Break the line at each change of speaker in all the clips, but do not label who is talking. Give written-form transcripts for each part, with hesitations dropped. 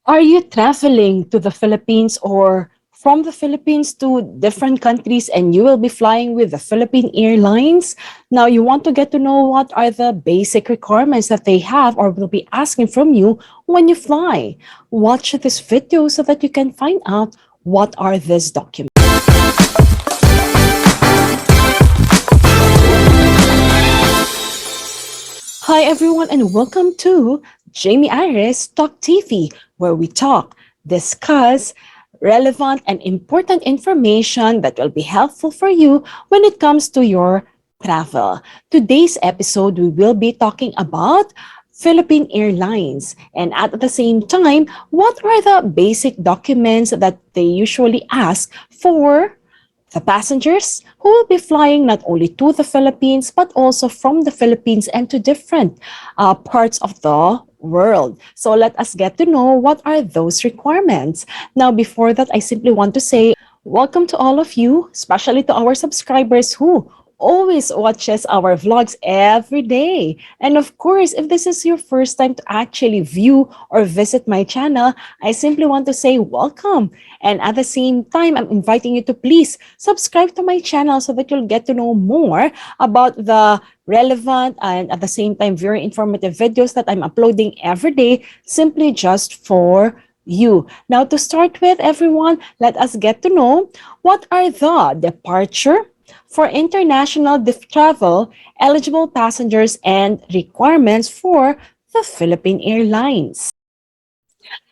Are you traveling to the Philippines or from the Philippines to different countries and you will be flying with the Philippine Airlines? Now, you want to get to know what are the basic requirements that they have or will be asking from you when you fly. Watch this video so that you can find out what are these documents. Hi everyone and welcome to Jamey Iris TALK TV, where we talk, discuss relevant and important information that will be helpful for you when it comes to your travel. Today's episode, we will be talking about Philippine Airlines and at the same time, what are the basic documents that they usually ask for the passengers who will be flying not only to the Philippines but also from the Philippines and to different parts of the world. So let us get to know what are those requirements. Now, before that, I simply want to say welcome to all of you, especially to our subscribers who always watches our vlogs every day. And of course, if this is your first time to actually view or visit my channel, I simply want to say welcome. And at the same time, I'm inviting you to please subscribe to my channel so that you'll get to know more about the relevant and at the same time very informative videos that I'm uploading every day simply just for you. Now, to start with, everyone, let us get to know what are the departure for international travel eligible passengers and requirements for the Philippine Airlines.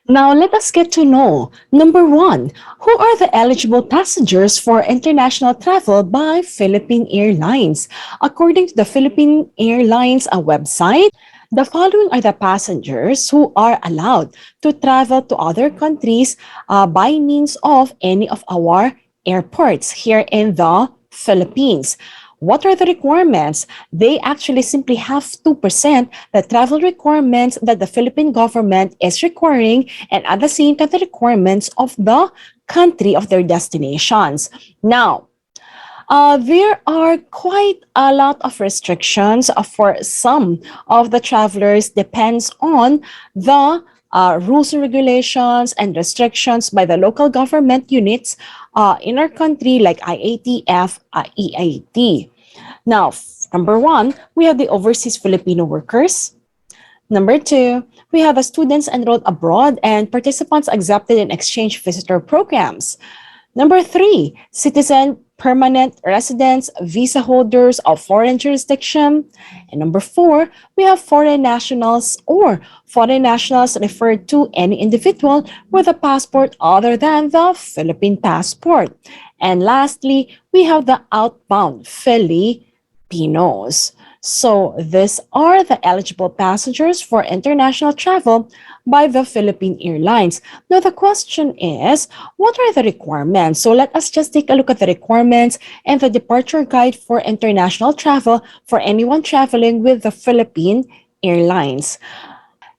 Now, let us get to know, number one, who are the eligible passengers for international travel by Philippine Airlines? According to the Philippine Airlines website, the following are the passengers who are allowed to travel to other countries by means of any of our airports here in the Philippines. What are the requirements? They actually simply have to present the travel requirements that the Philippine government is requiring and at the same time the requirements of the country of their destinations. Now, there are quite a lot of restrictions for some of the travelers depends on the rules and regulations and restrictions by the local government units in our country like IATF, EIT. Now, number one, we have the overseas Filipino workers. Number two, we have the students enrolled abroad and participants accepted in exchange visitor programs. Number three, citizen, permanent residents, visa holders of foreign jurisdiction. And number four, we have foreign nationals or foreign nationals referred to any individual with a passport other than the Philippine passport. And lastly, we have the outbound Filipinos. So these are the eligible passengers for international travel by the Philippine Airlines. Now the question is, what are the requirements? So let us just take a look at the requirements and the departure guide for international travel for anyone traveling with the Philippine Airlines.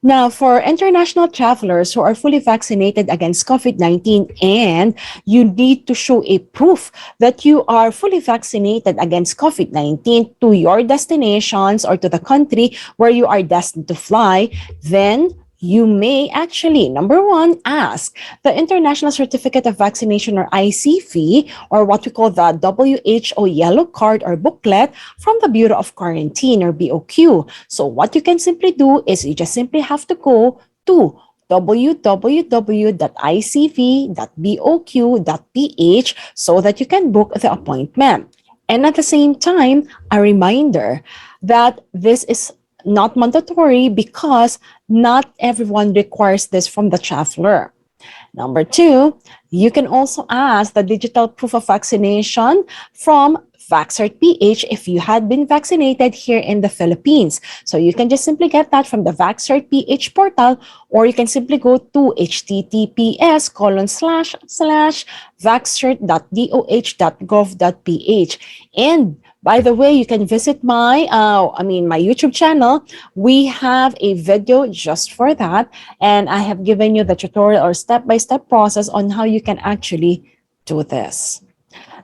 Now, for international travelers who are fully vaccinated against COVID-19 and you need to show a proof that you are fully vaccinated against COVID-19 to your destinations or to the country where you are destined to fly, then you may actually, number one, ask the International Certificate of Vaccination or ICV or what we call the WHO Yellow Card or booklet from the Bureau of Quarantine or BOQ. So what you can simply do is you just simply have to go to www.icv.boq.ph so that you can book the appointment. And at the same time, a reminder that this is not mandatory because not everyone requires this from the traveler. Number two, you can also ask the digital proof of vaccination from VaxCert.ph if you had been vaccinated here in the Philippines. So you can just simply get that from the VaxCert.ph portal or you can simply go to https://vaxcert.doh.gov.ph. And by the way, you can visit my YouTube channel. We have a video just for that. And I have given you the tutorial or step-by-step process on how you can actually do this.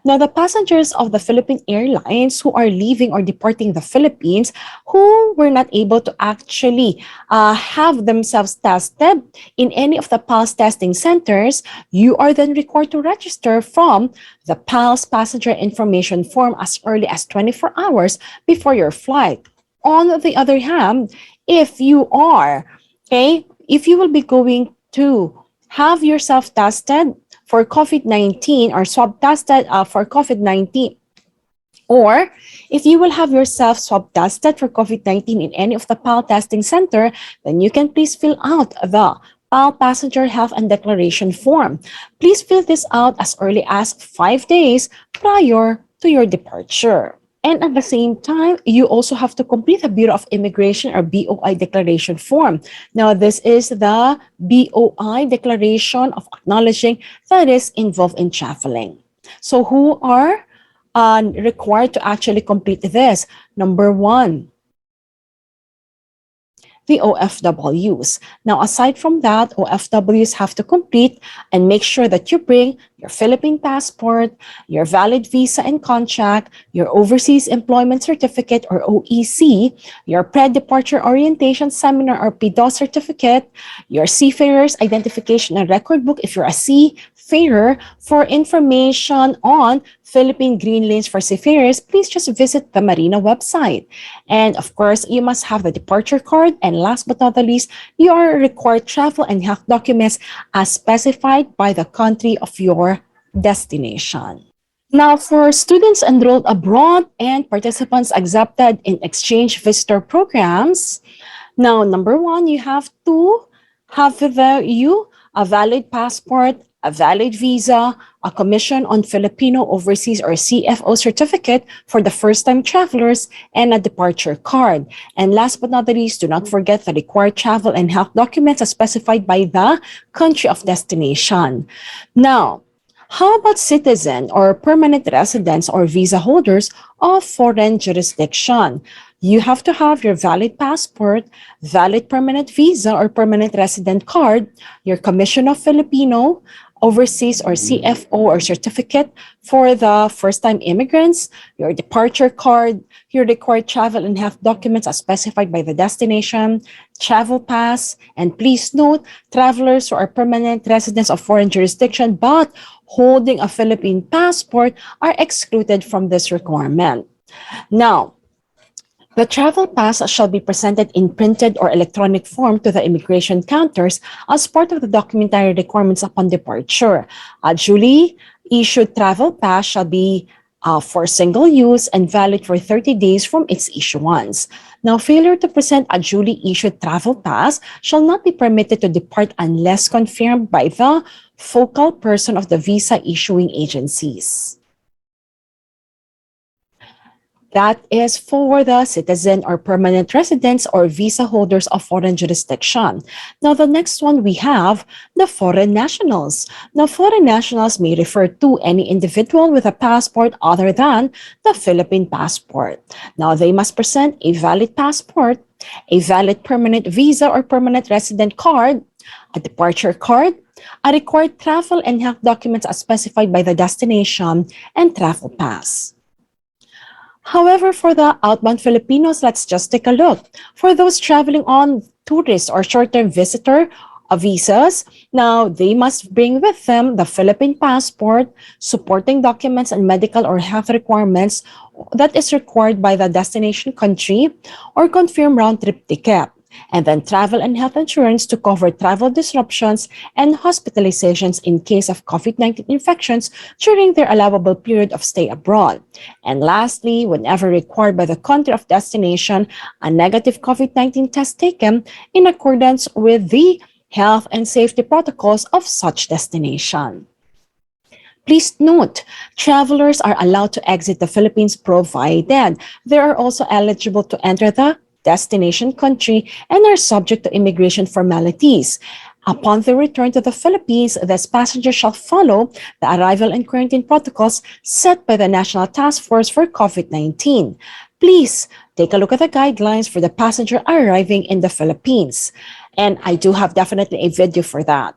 Now, the passengers of the Philippine Airlines who are leaving or departing the Philippines who were not able to actually have themselves tested in any of the PALS testing centers, you are then required to register from the PALS passenger information form as early as 24 hours before your flight. On the other hand, if you are, okay, if you will be going to have yourself tested for COVID-19 or swab tested for COVID-19, or if you will have yourself swab tested for COVID-19 in any of the PAL testing center, then you can please fill out the PAL Passenger Health and Declaration form. Please fill this out as early as 5 days prior to your departure. And at the same time, you also have to complete the Bureau of Immigration or BOI declaration form. Now, this is the BOI declaration of acknowledging that is involved in traveling. So who are required to actually complete this? Number one, the OFWs. Now, aside from that, OFWs have to complete and make sure that you bring your Philippine passport, your valid visa and contract, your overseas employment certificate or OEC, your pre-departure orientation seminar or PDOS certificate, your seafarer's identification and record book if you're a seafarer. For information on Philippine Green Lanes for seafarers, please just visit the Marina website. And of course, you must have the departure card. And last but not the least, you are required travel and health documents as specified by the country of your destination. Now, for students enrolled abroad and participants accepted in exchange visitor programs, now, number one, you have to have with you a valid passport, a valid visa, a Commission on Filipino Overseas or CFO certificate for the first-time travelers, and a departure card. And last but not the least, do not forget the required travel and health documents as specified by the country of destination. Now, how about citizen or permanent residents or visa holders of foreign jurisdiction? You have to have your valid passport, valid permanent visa or permanent resident card, your Commission of Filipino Overseas or CFO or certificate for the first-time immigrants, your departure card, your required travel and health documents as specified by the destination, travel pass, and please note, travelers who are permanent residents of foreign jurisdiction but holding a Philippine passport are excluded from this requirement. Now, the travel pass shall be presented in printed or electronic form to the immigration counters as part of the documentary requirements upon departure. A duly issued travel pass shall be for single use and valid for 30 days from its issuance. Now, failure to present a duly issued travel pass shall not be permitted to depart unless confirmed by the focal person of the visa issuing agencies. That is for the citizen or permanent residents or visa holders of foreign jurisdiction. Now, the next one we have the foreign nationals. Now, foreign nationals may refer to any individual with a passport other than the Philippine passport. Now, they must present a valid passport, a valid permanent visa or permanent resident card, a departure card, a required travel and health documents as specified by the destination, and travel pass. However, for the outbound Filipinos, let's just take a look. For those traveling on tourist or short-term visitor visas, now they must bring with them the Philippine passport, supporting documents and medical or health requirements that is required by the destination country, or confirm round-trip ticket, and then travel and health insurance to cover travel disruptions and hospitalizations in case of COVID-19 infections during their allowable period of stay abroad. And lastly, whenever required by the country of destination, a negative COVID-19 test taken in accordance with the health and safety protocols of such destination. Please note, travelers are allowed to exit the Philippines provided they are also eligible to enter the destination country and are subject to immigration formalities. Upon the return to the Philippines, this passenger shall follow the arrival and quarantine protocols set by the National Task Force for COVID-19. Please take a look at the guidelines for the passenger arriving in the Philippines. And I do have definitely a video for that.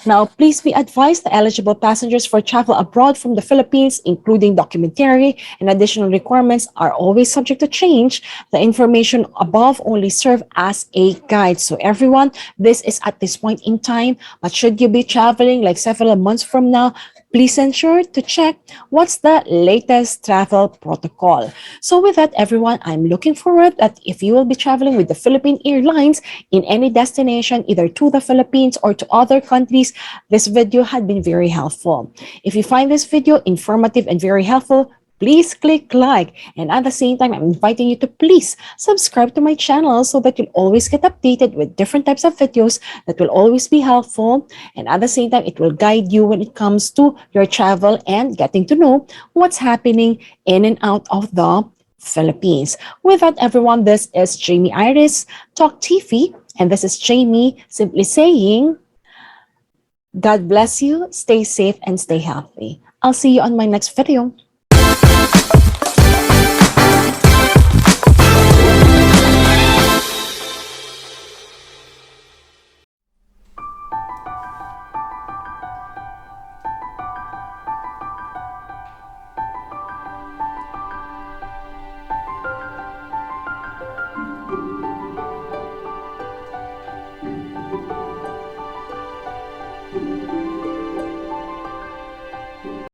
Now, please be advised the eligible passengers for travel abroad from the Philippines, including documentary and additional requirements, are always subject to change. The information above only serve as a guide. So everyone, this is at this point in time, but should you be traveling like several months from now, please ensure to check what's the latest travel protocol. So with that, everyone, I'm looking forward that if you will be traveling with the Philippine Airlines in any destination, either to the Philippines or to other countries, this video had been very helpful. If you find this video informative and very helpful, please click like. And at the same time, I'm inviting you to please subscribe to my channel so that you'll always get updated with different types of videos that will always be helpful. And at the same time, it will guide you when it comes to your travel and getting to know what's happening in and out of the Philippines. With that, everyone, this is Jamey Iris Talk TV, and this is Jamey simply saying, God bless you, stay safe, and stay healthy. I'll see you on my next video.